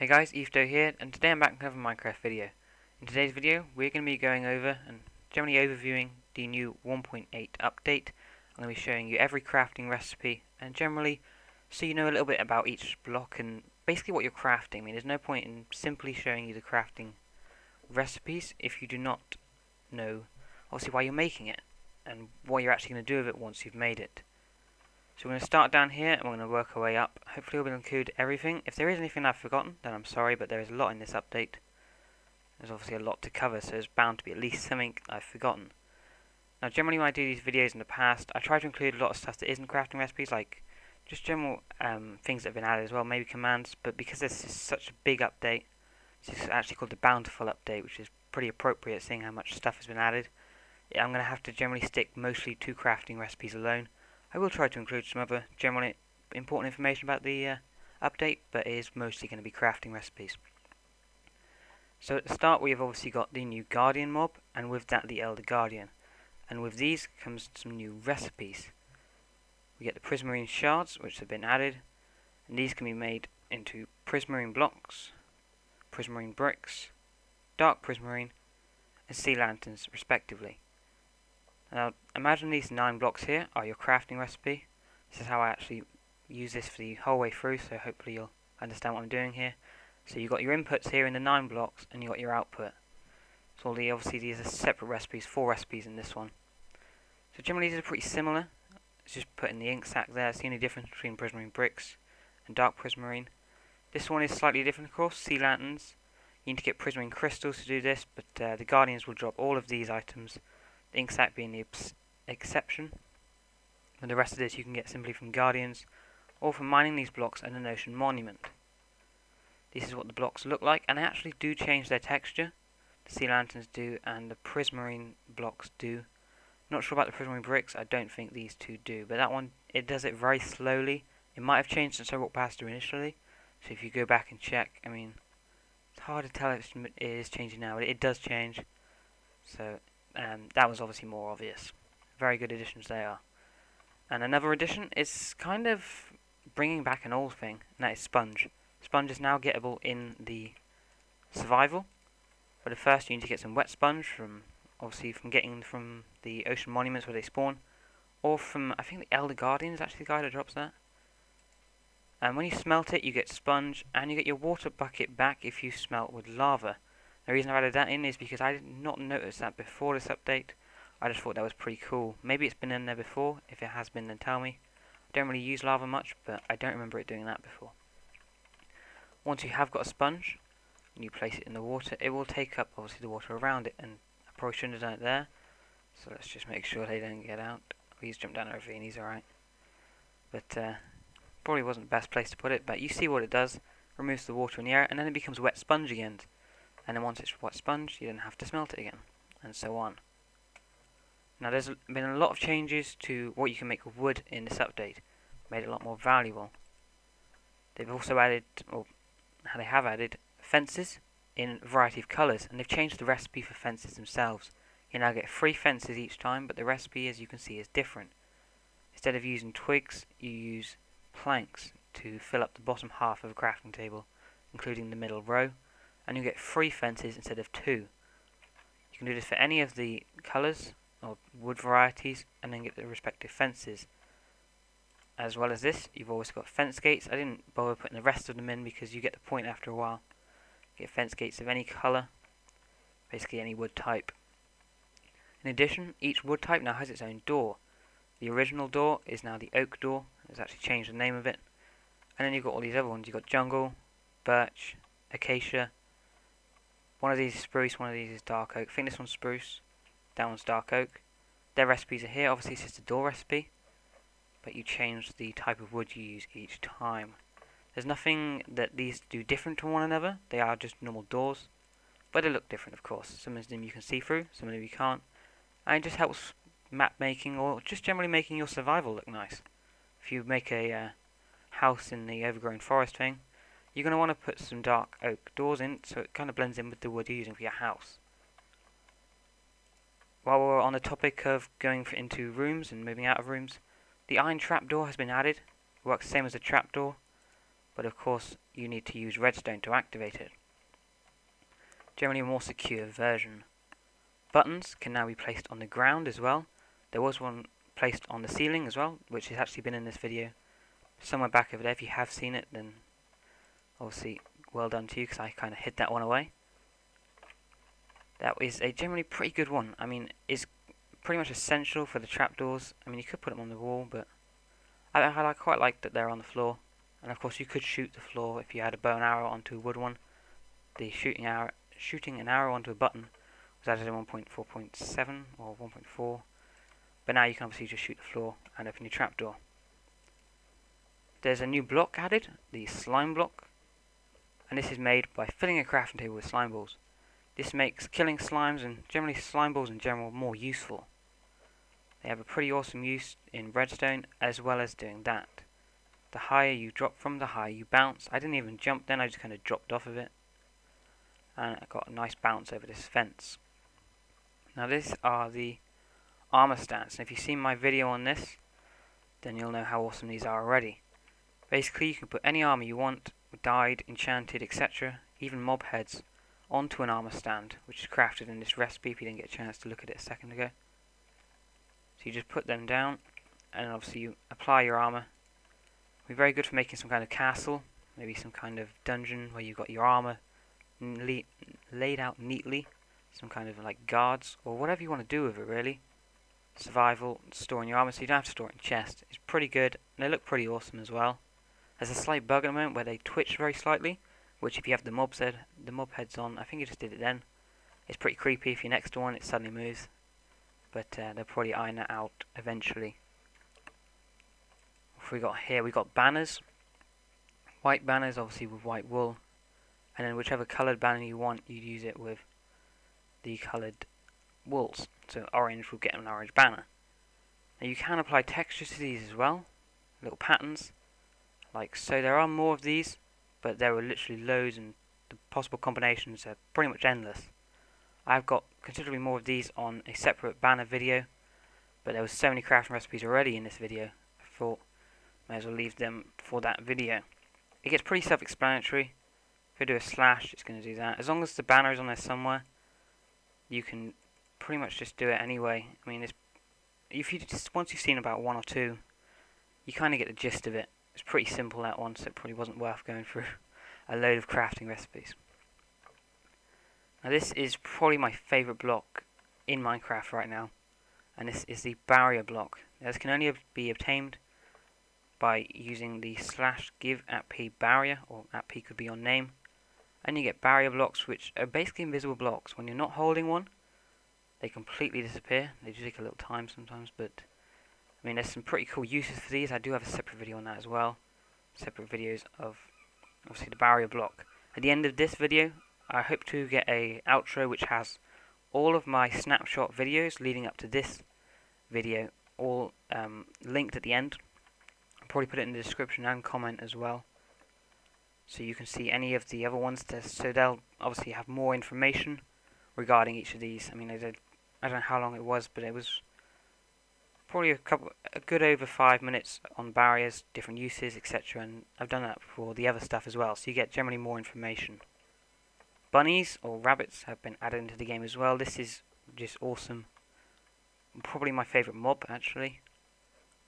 Hey guys, EthDo here, and today I'm back with another Minecraft video. In today's video, we're going to be going over and generally overviewing the new 1.8 update. I'm going to be showing you every crafting recipe, and generally, so you know a little bit about each block and basically what you're crafting. I mean, there's no point in simply showing you the crafting recipes if you do not know, obviously, why you're making it, and what you're actually going to do with it once you've made it. So we're going to start down here and we're going to work our way up. Hopefully we'll include everything. If there is anything I've forgotten, then I'm sorry, but there is a lot in this update. There's obviously a lot to cover, so there's bound to be at least something I've forgotten. Now generally when I do these videos in the past, I try to include a lot of stuff that isn't crafting recipes, like just general things that have been added as well, maybe commands, but because this is such a big update, this is actually called the Bountiful update, which is pretty appropriate seeing how much stuff has been added. I'm going to have to generally stick mostly to crafting recipes alone. I will try to include some other generally important information about the update, but it is mostly going to be crafting recipes. So at the start we have obviously got the new Guardian mob, and with that the Elder Guardian. And with these comes some new recipes. We get the Prismarine shards, which have been added, and these can be made into Prismarine blocks, Prismarine bricks, Dark Prismarine, and Sea Lanterns respectively. Now imagine these 9 blocks here are your crafting recipe. This is how I actually use this for the whole way through, so hopefully you'll understand what I'm doing here. So you've got your inputs here in the 9 blocks and you've got your output. So obviously these are separate recipes, 4 recipes in this one. So generally these are pretty similar. It's just putting the ink sac there. It's the only difference between Prismarine bricks and Dark Prismarine. This one is slightly different of course, Sea Lanterns. You need to get Prismarine crystals to do this, but the Guardians will drop all of these items. The ink sac being the exception, and the rest of this you can get simply from Guardians or from mining these blocks at an ocean monument. This is what the blocks look like, and they actually do change their texture. The Sea Lanterns do, and the Prismarine blocks do. Not sure about the Prismarine bricks, I don't think these two do, but that one, it does it very slowly. It might have changed since I walked past it initially, so if you go back and check, I mean, it's hard to tell if it is changing now, but it does change. So that was obviously more obvious. Very good additions they are. And another addition is kind of bringing back an old thing, and that is Sponge. Sponge is now gettable in the survival, but at first you need to get some wet sponge from, obviously from getting from the ocean monuments where they spawn, or from, I think the Elder Guardian is actually the guy that drops that. And when you smelt it you get sponge, and you get your water bucket back if you smelt with lava. The reason I added that in is because I did not notice that before this update. I just thought that was pretty cool. Maybe it's been in there before. If it has been, then tell me. I don't really use lava much, but I don't remember it doing that before. Once you have got a sponge, and you place it in the water, it will take up, obviously, the water around it. And I probably shouldn't have done it there. So let's just make sure they don't get out. Please jump down over and he's alright. But probably wasn't the best place to put it, but you see what it does. Removes the water in the air, and then it becomes wet sponge again. And then once it's wet sponge, you don't have to smelt it again, and so on. Now there's been a lot of changes to what you can make with wood in this update. Made it a lot more valuable. They've also added, or they have added, fences in a variety of colours, and they've changed the recipe for fences themselves. You now get 3 fences each time, but the recipe, as you can see, is different. Instead of using twigs, you use planks to fill up the bottom half of a crafting table, including the middle row. And you get 3 fences instead of 2. You can do this for any of the colours or wood varieties, and then get the respective fences. As well as this, you've always got fence gates. I didn't bother putting the rest of them in because you get the point after a while. You get fence gates of any colour, basically any wood type. In addition, each wood type now has its own door. The original door is now the oak door. It's actually changed the name of it. And then you've got all these other ones. You've got jungle, birch, acacia. One of these is spruce, one of these is dark oak. I think this one's spruce, that one's dark oak. Their recipes are here. Obviously this is the door recipe, but you change the type of wood you use each time. There's nothing that these do different to one another. They are just normal doors, but they look different of course. Some of them you can see through, some of them you can't. And it just helps map making, or just generally making your survival look nice. If you make a house in the overgrown forest thing, you're going to want to put some dark oak doors in, so it kind of blends in with the wood you're using for your house. While we're on the topic of going into rooms and moving out of rooms, the iron trapdoor has been added. It works the same as a trapdoor, but of course you need to use redstone to activate it. Generally a more secure version. Buttons can now be placed on the ground as well. There was one placed on the ceiling as well, which has actually been in this video. Somewhere back over there, if you have seen it, then obviously well done to you, because I kind of hid that one away. That is a generally pretty good one. I mean, it's pretty much essential for the trapdoors. I mean, you could put them on the wall, but I quite like that they're on the floor. And of course you could shoot the floor if you had a bow and arrow onto a wood one. The shooting an arrow onto a button was added in 1.4.7 or 1.4, but now you can obviously just shoot the floor and open your trapdoor. There's a new block added, the slime block, and this is made by filling a crafting table with slime balls. This makes killing slimes and generally slime balls in general more useful. They have a pretty awesome use in redstone as well as doing that. The higher you drop from, the higher you bounce. I didn't even jump then, I just kind of dropped off of it. And I got a nice bounce over this fence. Now these are the armor stats, and if you've seen my video on this, then you'll know how awesome these are already. Basically you can put any armor you want, dyed, enchanted, etc., even mob heads, onto an armor stand, which is crafted in this recipe if you didn't get a chance to look at it a second ago. So you just put them down, and obviously you apply your armor. It'll be very good for making some kind of castle, maybe some kind of dungeon where you've got your armor laid out neatly, some kind of like guards, or whatever you want to do with it really. Survival, storing your armor, so you don't have to store it in chests. It's pretty good, and they look pretty awesome as well. There's a slight bug at the moment where they twitch very slightly, which if you have the mob heads on, I think you just did it then, it's pretty creepy. If you're next to one it suddenly moves, but they'll probably iron that out eventually. What have we got here? We got banners, white banners obviously with white wool, and then whichever coloured banner you want, you use it with the coloured wools. So orange will get an orange banner. Now you can apply textures to these as well, little patterns, like so. There are more of these, but there are literally loads, and the possible combinations are pretty much endless. I've got considerably more of these on a separate banner video, but there was so many crafting recipes already in this video, I thought may as well leave them for that video. It gets pretty self-explanatory. If I do a slash, it's going to do that. As long as the banner is on there somewhere, you can pretty much just do it anyway. I mean, once you've seen about one or two, you kind of get the gist of it. It's pretty simple that one, so it probably wasn't worth going through a load of crafting recipes. Now this is probably my favourite block in Minecraft right now, and this is the barrier block. Now, this can only be obtained by using the /give@p barrier, or @p could be your name, and you get barrier blocks which are basically invisible blocks. When you're not holding one, they completely disappear. They do take a little time sometimes, but I mean there's some pretty cool uses for these. I do have a separate video on that as well, separate videos of obviously the barrier block. At the end of this video I hope to get a outro which has all of my snapshot videos leading up to this video, all linked at the end. I'll probably put it in the description and comment as well, so you can see any of the other ones. So they'll obviously have more information regarding each of these. I mean, I don't know how long it was, but it was probably a good over 5 minutes on barriers, different uses, etc. And I've done that for the other stuff as well, so you get generally more information. Bunnies or rabbits have been added into the game as well. This is just awesome. Probably my favourite mob actually.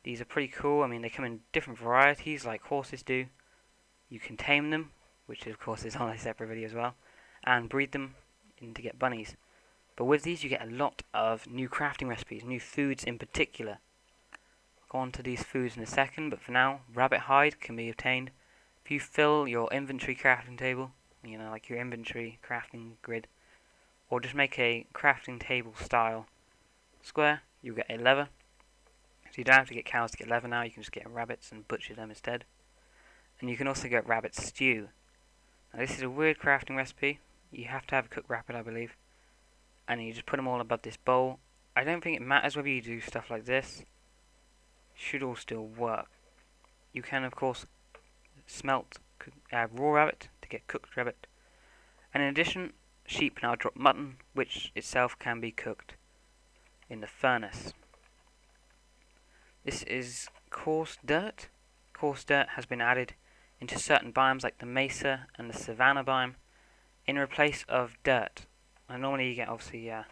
These are pretty cool. I mean, they come in different varieties like horses do. You can tame them, which of course is on a separate video as well, and breed them to get bunnies. But with these you get a lot of new crafting recipes, new foods in particular. I'll go on to these foods in a second, but for now, rabbit hide can be obtained if you fill your inventory crafting table, you know, like your inventory crafting grid, or just make a crafting table style square. You get a leather. So you don't have to get cows to get leather now, you can just get rabbits and butcher them instead. And you can also get rabbit stew. Now this is a weird crafting recipe. You have to have a cooked rabbit, I believe. And you just put them all above this bowl. I don't think it matters whether you do stuff like this. It should all still work. You can of course smelt raw rabbit to get cooked rabbit. And in addition, sheep now drop mutton, which itself can be cooked in the furnace. This is coarse dirt. Coarse dirt has been added into certain biomes like the mesa and the savanna biome in replace of dirt. And normally you get obviously your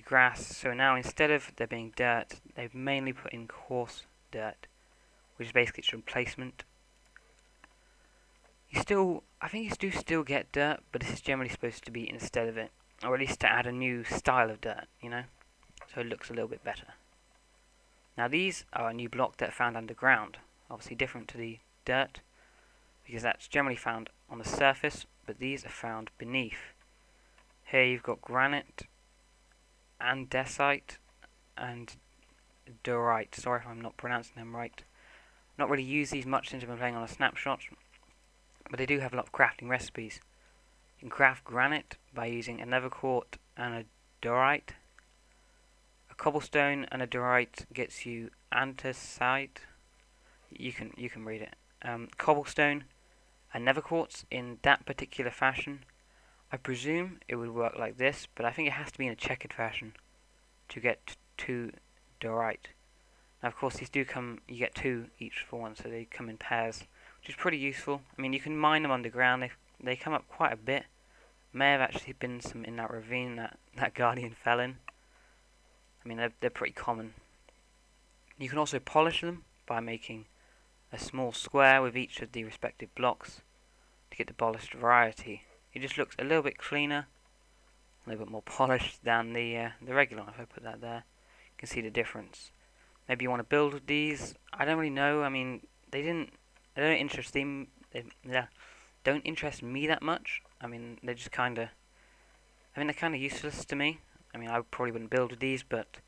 grass, so now instead of there being dirt, they've mainly put in coarse dirt, which is basically its replacement. I think you do still get dirt, but this is generally supposed to be instead of it, or at least to add a new style of dirt, you know, so it looks a little bit better. Now these are a new block that are found underground, obviously different to the dirt, because that's generally found on the surface, but these are found beneath. Here you've got granite, andesite, and diorite. Sorry if I'm not pronouncing them right. Not really used these much since I've been playing on a snapshot, but they do have a lot of crafting recipes. You can craft granite by using a nether quart and a diorite. A cobblestone and a diorite gets you andesite. You can read it. Cobblestone and nether quartz in that particular fashion. I presume it would work like this, but I think it has to be in a checkered fashion to get 2 diorite. Now of course these do come, you get 2 each for one, so they come in pairs, which is pretty useful. I mean, you can mine them underground, they come up quite a bit. May have actually been some in that ravine that Guardian fell in. I mean, they're pretty common. You can also polish them by making a small square with each of the respective blocks to get the polished variety. It just looks a little bit cleaner, a little bit more polished than the regular one. If I put that there, you can see the difference. Maybe you want to build with these. I don't really know. I mean, they don't interest me that much. I mean, they're just they're kind of useless to me. I mean, I probably wouldn't build with these, but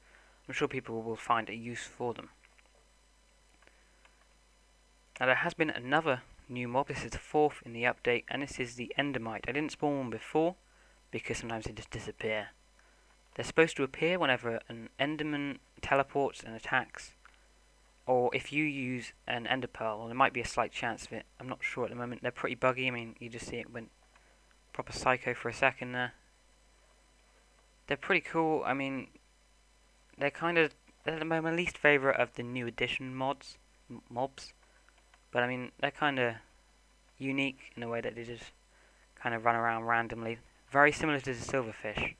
I'm sure people will find a use for them. Now there has been another new mob. This is the 4th in the update, and this is the Endermite. I didn't spawn one before because sometimes they just disappear. They're supposed to appear whenever an Enderman teleports and attacks, or if you use an Ender Pearl. There might be a slight chance of it. I'm not sure at the moment. They're pretty buggy. I mean, you just see it went proper psycho for a second there. They're pretty cool. I mean, they're my least favourite of the new edition mobs. But I mean, they're kind of unique in a way that they just kind of run around randomly. Very similar to the silverfish.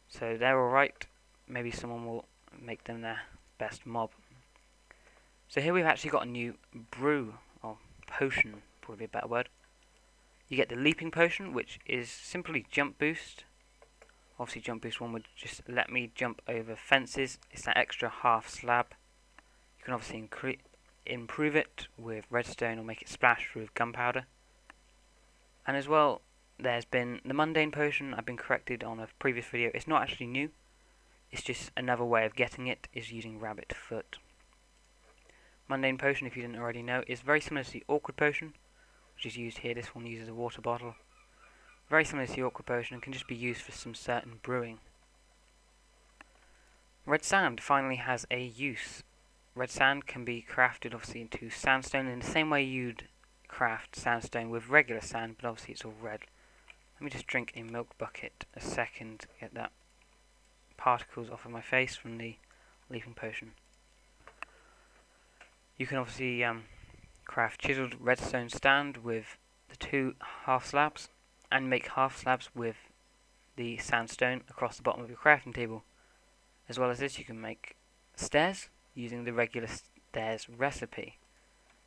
So they're alright. Maybe someone will make them their best mob. So here we've actually got a new brew, or potion, probably a better word. You get the leaping potion, which is simply jump boost. Obviously jump boost 1 would just let me jump over fences. It's that extra half slab. You can obviously improve it with redstone or make it splash with gunpowder. And as well, there's been the mundane potion. I've been corrected on a previous video. It's not actually new. It's just another way of getting it is using rabbit foot. Mundane potion, if you didn't already know, is very similar to the awkward potion, which is used here. This one uses a water bottle. Very similar to the awkward potion and can just be used for some certain brewing. Red sand finally has a use. Red sand can be crafted obviously into sandstone in the same way you'd craft sandstone with regular sand, but obviously it's all red. Let me just drink a milk bucket a second to get that particles off of my face from the leaping potion. You can obviously craft chiseled redstone stand with the 2 half slabs, and make half slabs with the sandstone across the bottom of your crafting table. As well as this, you can make stairs using the regular stairs recipe.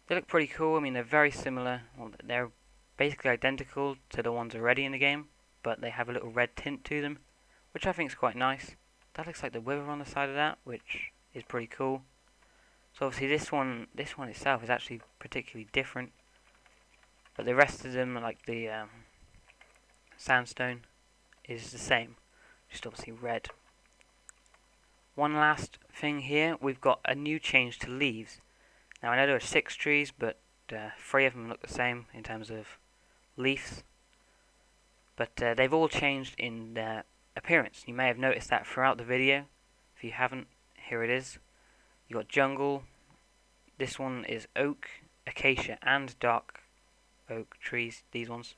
They look pretty cool. I mean, they're very similar. Well, they're basically identical to the ones already in the game, but they have a little red tint to them, which I think is quite nice. That looks like the wither on the side of that, which is pretty cool. So obviously this one itself is actually particularly different, but the rest of them, like the sandstone, is the same, just obviously red. One last thing here, we've got a new change to leaves. Now I know there are 6 trees, but 3 of them look the same in terms of leaves, but they've all changed in their appearance. You may have noticed that throughout the video. If you haven't, here it is. You got jungle. This one is oak, acacia, and dark oak trees. These ones.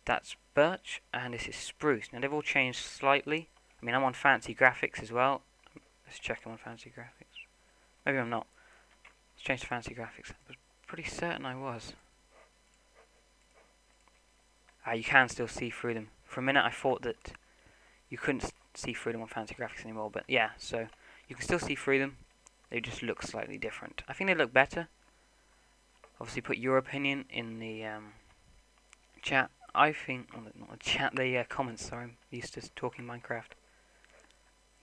That's birch, and this is spruce. Now they've all changed slightly. I mean, I'm on fancy graphics as well. Let's check I'm on fancy graphics. Maybe I'm not. Let's change to fancy graphics. I was pretty certain I was. You can still see through them. For a minute I thought that you couldn't see through them on fancy graphics anymore, but yeah, so you can still see through them. They just look slightly different. I think they look better. Obviously put your opinion in the chat. I think, not the chat, the comments, sorry, I'm used to talking Minecraft.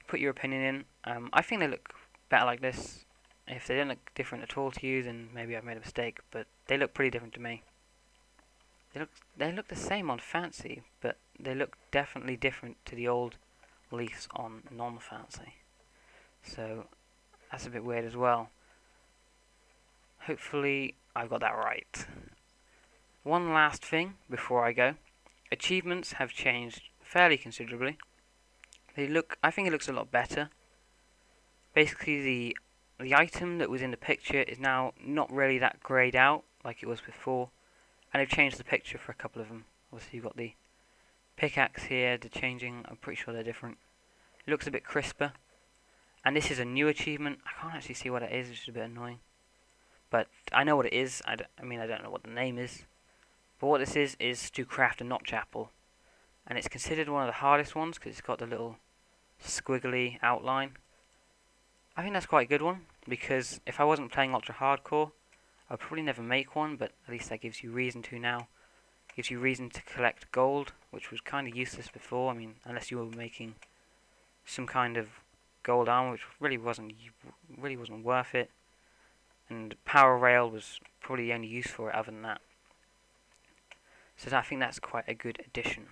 Put your opinion in. I think they look better like this. If they don't look different at all to you, then maybe I've made a mistake, but they look pretty different to me. They look the same on fancy, but they look definitely different to the old leaves on non-fancy. So that's a bit weird as well. Hopefully I've got that right. One last thing before I go. Achievements have changed fairly considerably. I think it looks a lot better. Basically the item that was in the picture is now not really that greyed out like it was before. And they've changed the picture for a couple of them. Obviously you've got the pickaxe here, the changing, I'm pretty sure they're different. It looks a bit crisper. And this is a new achievement. I can't actually see what it is, which is a bit annoying. But I know what it is. I don't know what the name is. But what this is to craft a notch apple. And it's considered one of the hardest ones because it's got the little squiggly outline. I think that's quite a good one, because if I wasn't playing ultra hardcore, I'd probably never make one, but at least that gives you reason to now. It gives you reason to collect gold, which was kind of useless before. I mean, unless you were making some kind of gold armor, which really wasn't worth it. And power rail was probably the only use for it other than that. So I think that's quite a good addition.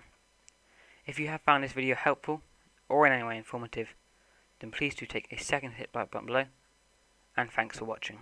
If you have found this video helpful, or in any way informative, then please do take a second to hit the like button below, and thanks for watching.